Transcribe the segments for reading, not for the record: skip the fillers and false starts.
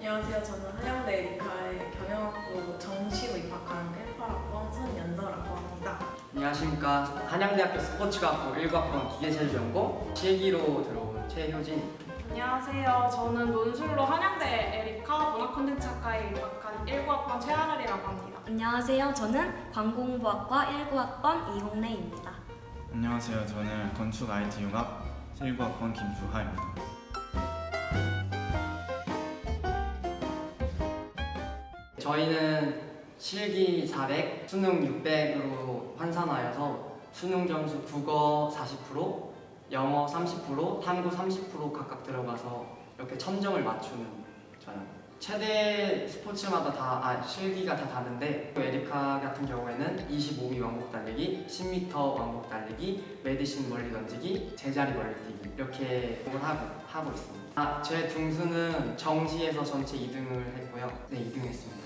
안녕하세요. 저는 한양대 에리카의 경영학부 정시로 입학한 18학번 손연서라고 합니다. 안녕하십니까. 한양대학교 스포츠과학부 1학번 기계체조전공 실기로 들어온 최효진. 안녕하세요. 저는 논술로 한양대 에리카 문화콘텐츠학과에 입학한 19학번 최하늘이라고 합니다. 안녕하세요. 저는 광공부학과 19학번 이홍래입니다. 안녕하세요. 저는 건축 IT 융합 19학번 김주하입니다. 저희는 실기 400, 수능 600으로 환산하여서 수능 점수 국어 40%, 영어 30%, 탐구 30% 각각 들어가서 이렇게 천점을 맞추는 전형. 최대 스포츠마다 실기가 다 다른데 에리카 같은 경우에는 25미 왕복 달리기, 10m 왕복 달리기, 메디신 멀리 던지기, 제자리 멀리 뛰기 이렇게 하고 있습니다. 제 등수는 정시에서 전체 2등을 했고요. 네, 2등 했습니다.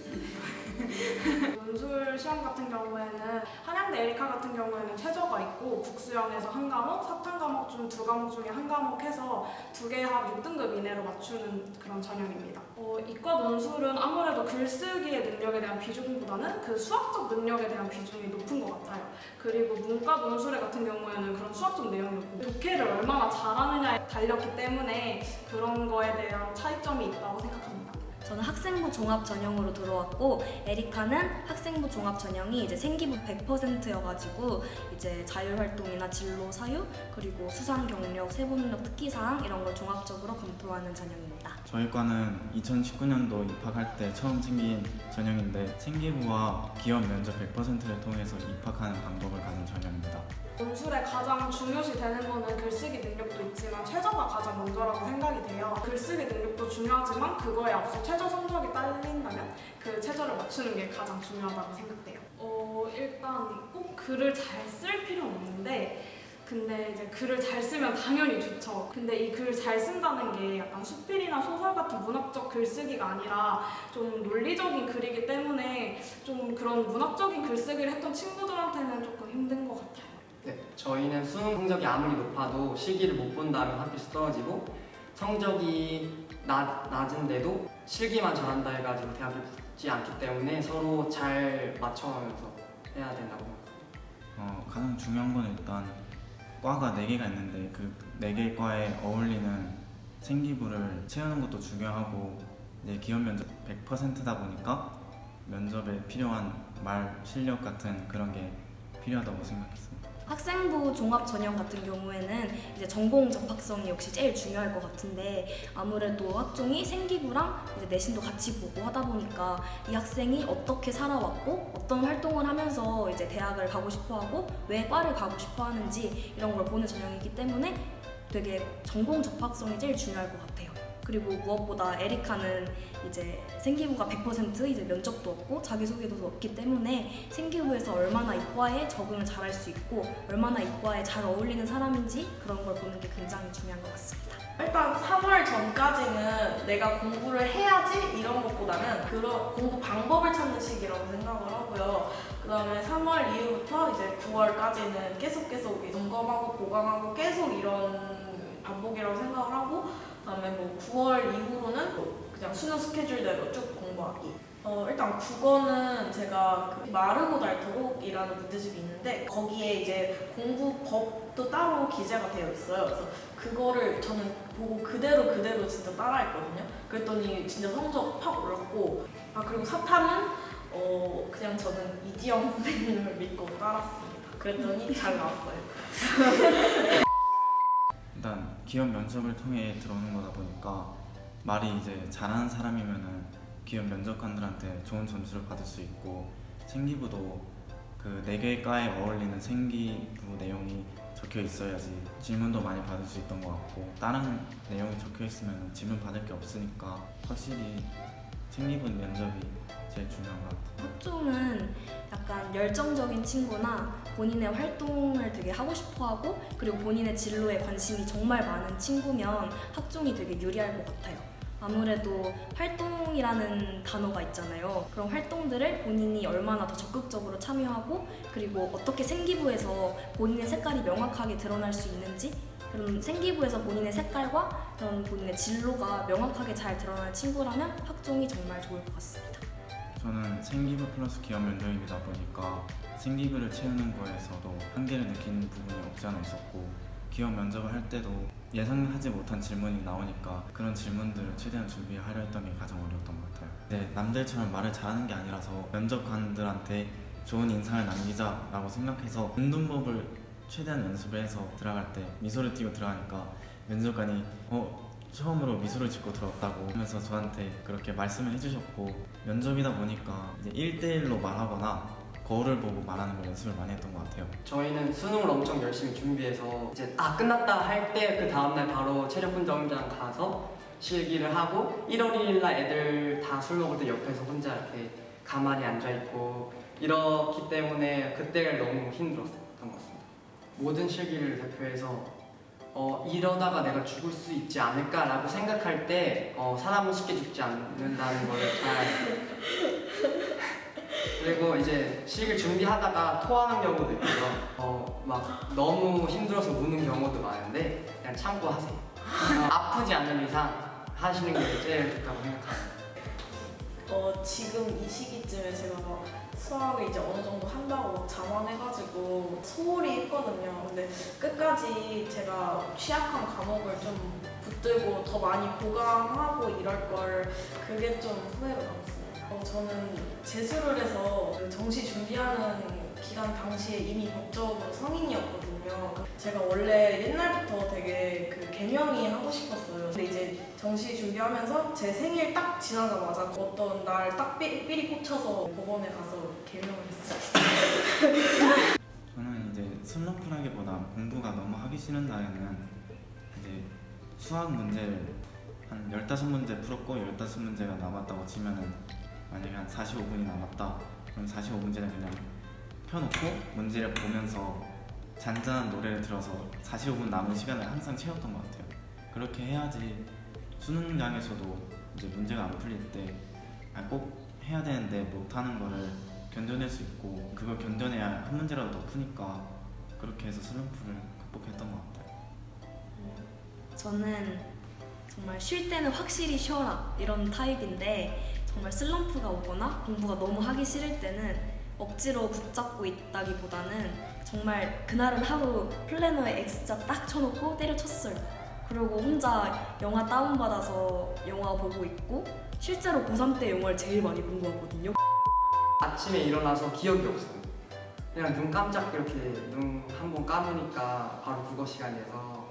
논술 시험 같은 경우에는 한양대 에리카 같은 경우에는 최저가 있고 국수형에서 한 과목, 사탕 과목 중 두 과목 중에 한 과목 해서 두 개 합 6등급 이내로 맞추는 그런 전형입니다. 이과 논술은 아무래도 글쓰기의 능력에 대한 비중보다는 그 수학적 능력에 대한 비중이 높은 것 같아요. 그리고 문과 논술 같은 경우에는 그런 수학적 내용이 없고 독해를 얼마나 잘하느냐에 달렸기 때문에 그런 거에 대한 차이점이 있다고 생각합니다. 저는 학생부 종합 전형으로 들어왔고 에리카는 학생부 종합 전형이 이제 생기부 100%여가지고 이제 자율활동이나 진로 사유 그리고 수상 경력, 세부 능력 특기 사항 이런 걸 종합적으로 검토하는 전형입니다. 저희 과는 2019년도 입학할 때 처음 생긴 전형인데 생기부와 기업 면접 100%를 통해서 입학하는 방법을 가진 전형입니다. 논술에 가장 중요시 되는 거는 글쓰기 능력도 있지만 최저가 가장 먼저라고 생각이 돼요. 글쓰기 능력도 중요하지만 그거에 앞서 최저 성적이 딸린다면 그 최저를 맞추는 게 가장 중요하다고 생각돼요. 일단 꼭 글을 잘 쓸 필요는 없는데 근데 이제 글을 잘 쓰면 당연히 좋죠. 근데 이 글을 잘 쓴다는 게 약간 수필이나 소설 같은 문학적 글쓰기가 아니라 좀 논리적인 글이기 때문에 좀 그런 문학적인 글쓰기를 했던 친구들한테는 조금 힘든 것 같아요. 네, 저희는 수능 성적이 아무리 높아도 실기를 못 본다면 학교에서 떨어지고 성적이 낮은데도 실기만 잘한다 해가지고 대학에 붙지 않기 때문에 서로 잘 맞춰가면서 해야 된다고 생각합니다. 가장 중요한 건 일단 과가 4개가 있는데 그 4개 과에 어울리는 생기부를 채우는 것도 중요하고 기업 면접 100%다 보니까 면접에 필요한 말 실력 같은 그런 게 필요하다고 생각했습니다. 학생부 종합 전형 같은 경우에는 이제 전공 접학성이 역시 제일 중요할 것 같은데 아무래도 학종이 생기부랑 이제 내신도 같이 보고 하다 보니까 이 학생이 어떻게 살아왔고 어떤 활동을 하면서 이제 대학을 가고 싶어하고 왜 과를 가고 싶어하는지 이런 걸 보는 전형이기 때문에 되게 전공 접학성이 제일 중요할 것 같아요. 그리고 무엇보다 에리카는 이제 생기부가 100% 이제 면접도 없고 자기소개도 없기 때문에 생기부에서 얼마나 이과에 적응을 잘할 수 있고 얼마나 이과에 잘 어울리는 사람인지 그런 걸 보는 게 굉장히 중요한 것 같습니다. 일단 3월 전까지는 내가 공부를 해야지 이런 것보다는 그런 공부 방법을 찾는 시기라고 생각을 하고요. 그 다음에 3월 이후부터 이제 9월까지는 계속 점검하고 보강하고 계속 이런 반복이라고 생각을 하고 그다음에 뭐 9월 이후로는 그냥 수능 스케줄대로 쭉 공부하기. 일단 국어는 제가 그 마르고 닳도록이라는 문제집이 있는데 거기에 이제 공부법도 따로 기재가 되어 있어요. 그래서 그거를 저는 보고 그대로 진짜 따라했거든요. 그랬더니 진짜 성적 팍 올랐고 그리고 사탐은 그냥 저는 이지영 선생님을 믿고 따랐습니다. 그랬더니 잘 나왔어요. 일단 기업 면접을 통해 들어오는 거다 보니까 말이 이제 잘하는 사람이면은 기업 면접관들한테 좋은 점수를 받을 수 있고 생기부도 그 4개의 과에 어울리는 생기부 내용이 적혀 있어야지 질문도 많이 받을 수 있던 것 같고 다른 내용이 적혀 있으면 질문 받을 게 없으니까 확실히 생기부 면접이 제일 중요한 것 같아요. 학종은 약간 열정적인 친구나 본인의 활동을 되게 하고 싶어하고 그리고 본인의 진로에 관심이 정말 많은 친구면 학종이 되게 유리할 것 같아요. 아무래도 활동이라는 단어가 있잖아요. 그런 활동들을 본인이 얼마나 더 적극적으로 참여하고 그리고 어떻게 생기부에서 본인의 색깔이 명확하게 드러날 수 있는지 이런 생기부에서 본인의 색깔과 그런 본인의 진로가 명확하게 잘 드러나는 친구라면 학종이 정말 좋을 것 같습니다. 저는 생기부 플러스 기업 면접이다 보니까 생기부를 채우는 거에서도 한계를 느끼는 부분이 없지 않아 있었고, 기업 면접을 할 때도 예상하지 못한 질문이 나오니까 그런 질문들을 최대한 준비하려 했던 게 가장 어려웠던 것 같아요. 네, 남들처럼 말을 잘하는 게 아니라서 면접관들한테 좋은 인상을 남기자라고 생각해서 운동법을 최대한 연습을 해서 들어갈 때 미소를 띄고 들어가니까 면접관이 처음으로 미소를 짓고 들어왔다고 하면서 저한테 그렇게 말씀을 해주셨고, 면접이다 보니까 이제 1대1로 말하거나 거울을 보고 말하는 걸 연습을 많이 했던 것 같아요. 저희는 수능을 엄청 열심히 준비해서 이제 끝났다 할 때 그 다음날 바로 체력 훈련장 가서 실기를 하고 1월 1일 날 애들 다 술 먹을 때 옆에서 혼자 이렇게 가만히 앉아 있고 이렇기 때문에 그때가 너무 힘들었던 것 같습니다. 모든 실기를 대표해서 이러다가 내가 죽을 수 있지 않을까라고 생각할 때 사람은 쉽게 죽지 않는다는 걸 잘 그리고 이제 실기를 준비하다가 토하는 경우도 있고요. 막 너무 힘들어서 우는 경우도 많은데 그냥 참고 하세요. 아프지 않는 이상 하시는 게 제일 좋다고 생각합니다. 지금 이 시기쯤에 제가 막 수학을 이제 어느 정도 한다고 막 자만해가지고 소홀히 했거든요. 근데 끝까지 제가 취약한 과목을 좀 붙들고 더 많이 보강하고 이럴 걸 그게 좀 후회가 남았어요. 저는 재수를 해서 그 정시 준비하는 기간 당시에 이미 법적으로 성인이었거든요. 제가 원래 옛날부터 되게 그 개명이 하고 싶었어요. 근데 이제 정시 준비하면서 제 생일 딱 지나자마자 어떤 날 딱 삘이 꽂혀서 법원에 가서 개명을 했어요. 저는 이제 슬럼프라기보다 공부가 너무 하기 싫은 날에는 이제 수학 문제를 한 15문제 풀었고 15문제가 남았다고 치면은 만약에 한 45분이 남았다 그럼 45문제는 그냥 펴놓고 문제를 보면서 잔잔한 노래를 들어서 45분 남은 시간을 항상 채웠던 것 같아요. 그렇게 해야지 수능장에서도 이제 문제가 안 풀릴 때 꼭 해야 되는데 못하는 거를 견뎌낼 수 있고, 그걸 견뎌내야 한 문제라도 더 푸니까 그렇게 해서 슬럼프를 극복했던 것 같아요. 저는 정말 쉴 때는 확실히 쉬어라 이런 타입인데, 정말 슬럼프가 오거나 공부가 너무 하기 싫을 때는 억지로 붙잡고 있다기보다는 정말 그날은 하루 플래너에 X자 딱 쳐놓고 때려쳤어요. 그리고 혼자 영화 다운받아서 영화 보고 있고, 실제로 고3 때 영화를 제일 많이 본 것 같거든요. 아침에 일어나서 기억이 없어요. 그냥 눈 깜짝 이렇게 눈 한 번 감으니까 바로 국어 시간이어서,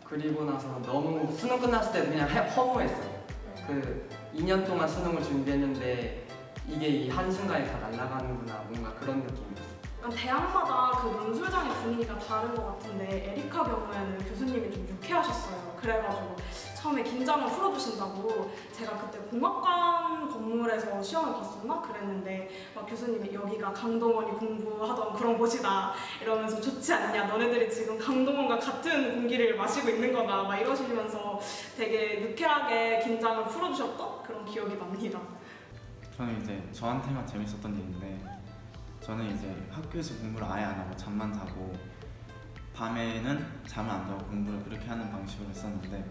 그리고 나서 너무 수능 끝났을 때 그냥 허무했어요. 그 2년 동안 수능을 준비했는데 이게 이 한순간에 다 날아가는구나, 뭔가 그런 느낌이었어요. 대학마다 그 논술장의 분위기가 다른 것 같은데, 에리카 경우에는 교수님이 좀 유쾌하셨어요. 그래가지고 처음에 긴장을 풀어주신다고, 제가 그때 공학관 건물에서 시험을 봤었나? 그랬는데 막 교수님이 여기가 강동원이 공부하던 그런 곳이다 이러면서, 좋지 않냐, 너네들이 지금 강동원과 같은 공기를 마시고 있는 거다 막 이러시면서 되게 유쾌하게 긴장을 풀어주셨던 그런 기억이 납니다. 저는 이제 저한테만 재밌었던 일인데, 저는 이제 학교에서 공부를 아예 안 하고 잠만 자고 밤에는 잠을 안 자고 공부를 그렇게 하는 방식으로 했었는데,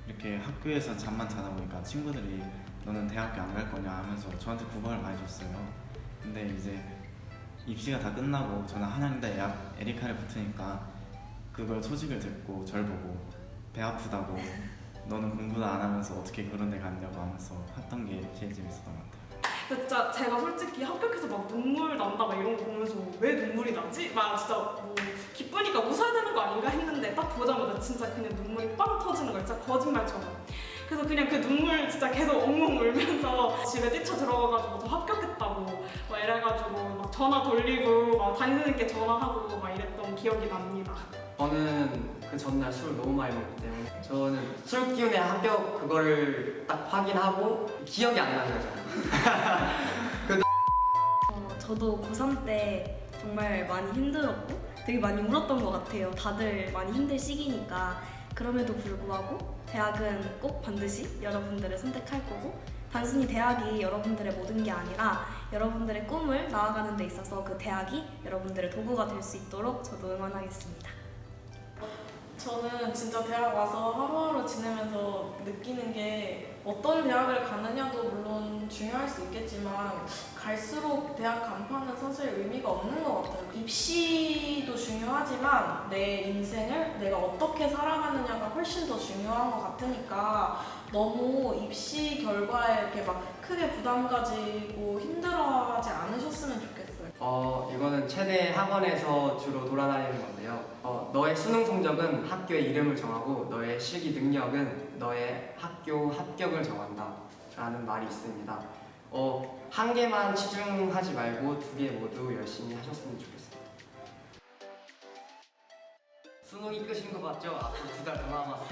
이렇게 학교에서 잠만 자다 보니까 친구들이 너는 대학교 안 갈 거냐 하면서 저한테 구박을 많이 줬어요. 근데 이제 입시가 다 끝나고 저는 한양대 에리카를 붙으니까 그걸 소식을 듣고 절 보고 배 아프다고 너는 공부도 안 하면서 어떻게 그런 데 갔냐고 하면서 했던 게 제일 재밌었던 것 같아요. 진짜 제가 솔직히 합격해서 막 눈물 난다 막 이런 거 보면서 왜 눈물이 나지? 막 진짜 뭐 기쁘니까 웃어야 되는 거 아닌가 했는데, 딱 보자마자 진짜 그냥 눈물이 빵 터지는 거예요. 진짜 거짓말처럼. 그래서 그냥 그 눈물 진짜 계속 엉엉 울면서 집에 뛰쳐 들어가가지고 저 합격했다고 막 이래가지고 막 전화 돌리고 막 담임선생님께 전화하고 막 이랬던 기억이 납니다. 저는 그 전날 술을 너무 많이 먹기 때문에 저는 술 기운의 합격 그거를 딱 확인하고 기억이 안 나는 거죠. 저도 고3 때 정말 많이 힘들었고 되게 많이 울었던 것 같아요. 다들 많이 힘들 시기니까. 그럼에도 불구하고 대학은 꼭 반드시 여러분들을 선택할 거고, 단순히 대학이 여러분들의 모든 게 아니라 여러분들의 꿈을 나아가는 데 있어서 그 대학이 여러분들의 도구가 될 수 있도록 저도 응원하겠습니다. 저는 진짜 대학 와서 하루하루 지내면서 느끼는 게 어떤 대학을 가느냐도 물론 중요할 수 있겠지만 갈수록 대학 간판은 사실 의미가 없는 것 같아요. 입시도 중요하지만 내 인생을 내가 어떻게 살아가느냐가 훨씬 더 중요한 것 같으니까 너무 입시 결과에 이렇게 막 크게 부담 가지고 힘들어하지 않으셨으면 좋겠어요. 이거는 최대 학원에서 주로 돌아다니는 건데요. 너의 수능 성적은 학교의 이름을 정하고 너의 실기 능력은 너의 학교 합격을 정한다 라는 말이 있습니다. 한 개만 치중하지 말고 두 개 모두 열심히 하셨으면 좋겠어요. 수능이 끝인 것 같죠? 앞으로 2달 더 남았어요.